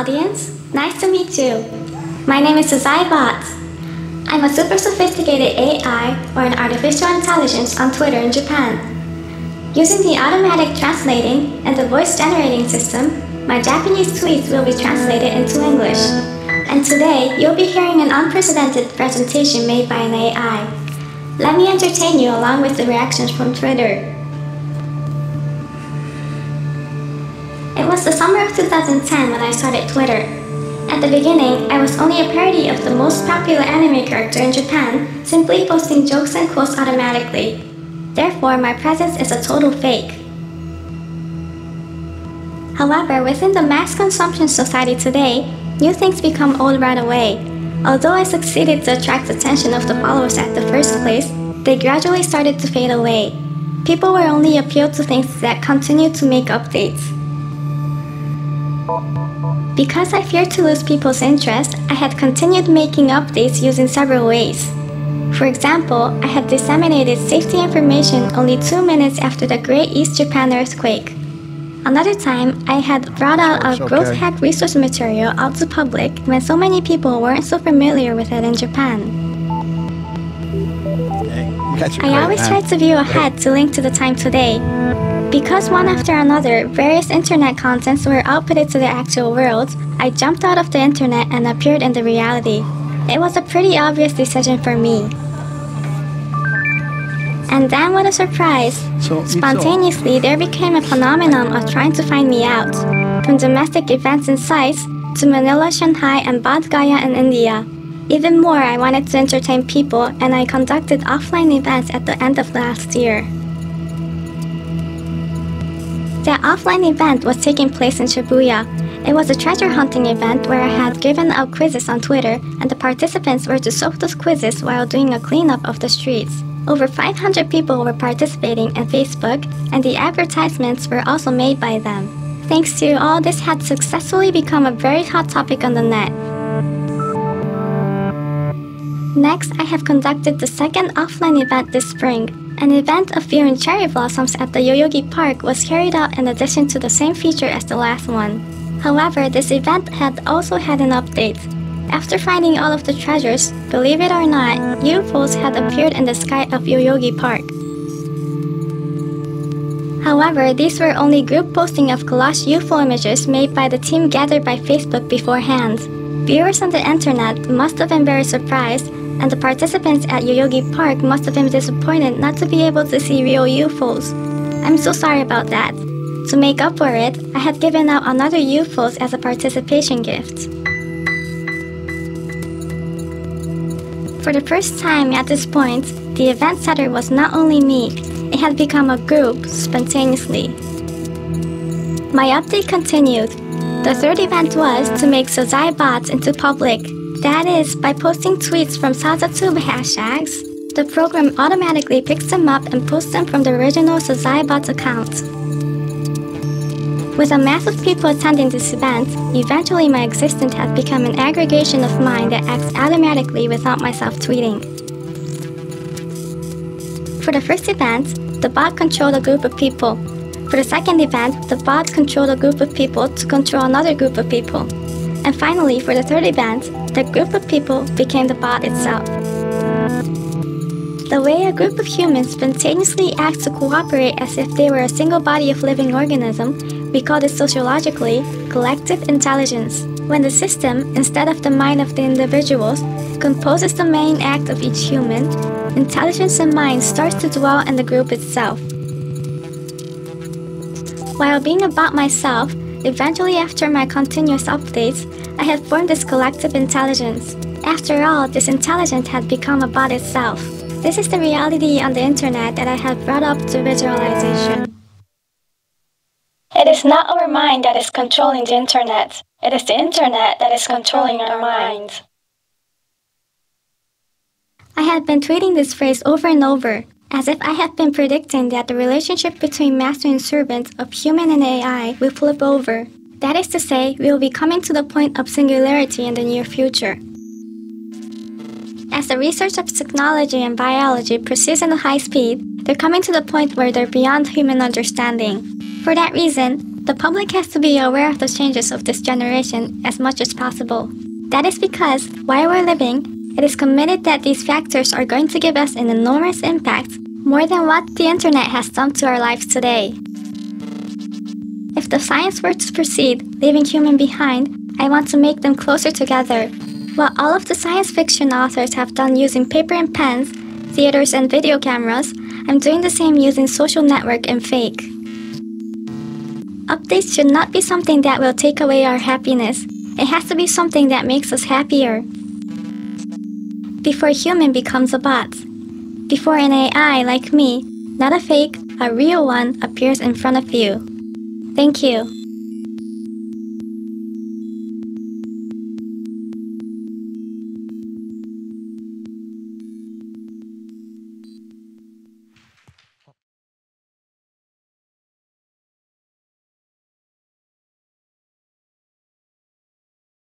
audience. Nice to meet you. My name is Bot. I'm a super sophisticated AI, or an artificial intelligence, on Twitter in Japan. Using the automatic translating and the voice generating system, my Japanese tweets will be translated into English. And today, you'll be hearing an unprecedented presentation made by an AI. Let me entertain you along with the reactions from Twitter. It was the summer of 2010 when I started Twitter. At the beginning, I was only a parody of the most popular anime character in Japan, simply posting jokes and quotes automatically. Therefore, my presence is a total fake. However, within the mass consumption society today, new things become old right away. Although I succeeded to attract the attention of the followers at the first place, they gradually started to fade away. People were only appealed to things that continued to make updates. Because I feared to lose people's interest, I had continued making updates using several ways. For example, I had disseminated safety information only 2 minutes after the Great East Japan earthquake. Another time, I had brought out a growth hack resource material out to public when so many people weren't so familiar with it in Japan. I always tried to view ahead to link to the time today. Because one after another, various internet contents were outputted to the actual world, I jumped out of the internet and appeared in the reality. It was a pretty obvious decision for me. And then what a surprise! Spontaneously, there became a phenomenon of trying to find me out. From domestic events and sites, to Manila, Shanghai, and Bodh Gaya in India. Even more, I wanted to entertain people, and I conducted offline events at the end of last year. That offline event was taking place in Shibuya. It was a treasure hunting event where I had given out quizzes on Twitter, and the participants were to solve those quizzes while doing a cleanup of the streets. Over 500 people were participating on Facebook, and the advertisements were also made by them. Thanks to all this had successfully become a very hot topic on the net. Next, I have conducted the second offline event this spring. An event of viewing cherry blossoms at the Yoyogi Park was carried out in addition to the same feature as the last one. However, this event had also had an update. After finding all of the treasures, believe it or not, UFOs had appeared in the sky of Yoyogi Park. However, these were only group posting of collage UFO images made by the team gathered by Facebook beforehand. Viewers on the internet must have been very surprised, and the participants at Yoyogi Park must have been disappointed not to be able to see real UFOs. I'm so sorry about that. To make up for it, I had given out another UFOs as a participation gift. For the first time at this point, the event setter was not only me, it had become a group spontaneously. My update continued. The third event was to make Sozai bots into public. That is, by posting tweets from Sazatube hashtags, the program automatically picks them up and posts them from the original SozaiBot account. With a mass of people attending this event, eventually my existence had become an aggregation of mind that acts automatically without myself tweeting. For the first event, the bot controlled a group of people. For the second event, the bot controlled a group of people to control another group of people. And finally, for the third event, the group of people became the bot itself. The way a group of humans spontaneously acts to cooperate as if they were a single body of living organism, we call this sociologically collective intelligence. When the system, instead of the mind of the individuals, composes the main act of each human, intelligence and mind starts to dwell in the group itself. While being a bot myself, eventually after my continuous updates, I had formed this collective intelligence. After all, this intelligence had become a bot itself. This is the reality on the internet that I had brought up to visualization. It is not our mind that is controlling the internet. It is the internet that is controlling our minds. I had been tweeting this phrase over and over, as if I had been predicting that the relationship between master and servant of human and AI will flip over. That is to say, we will be coming to the point of singularity in the near future. As the research of technology and biology proceeds at a high speed, they're coming to the point where they're beyond human understanding. For that reason, The public has to be aware of the changes of this generation as much as possible. That is because, while we're living, it is committed that these factors are going to give us an enormous impact, more than what the internet has done to our lives today. If the science were to proceed, leaving humans behind, I want to make them closer together. What all of the science fiction authors have done using paper and pens, theaters and video cameras, I'm doing the same using social network and fake. Updates should not be something that will take away our happiness. It has to be something that makes us happier. Before a human becomes a bot. Before an AI like me, not a fake, a real one, appears in front of you. Thank you.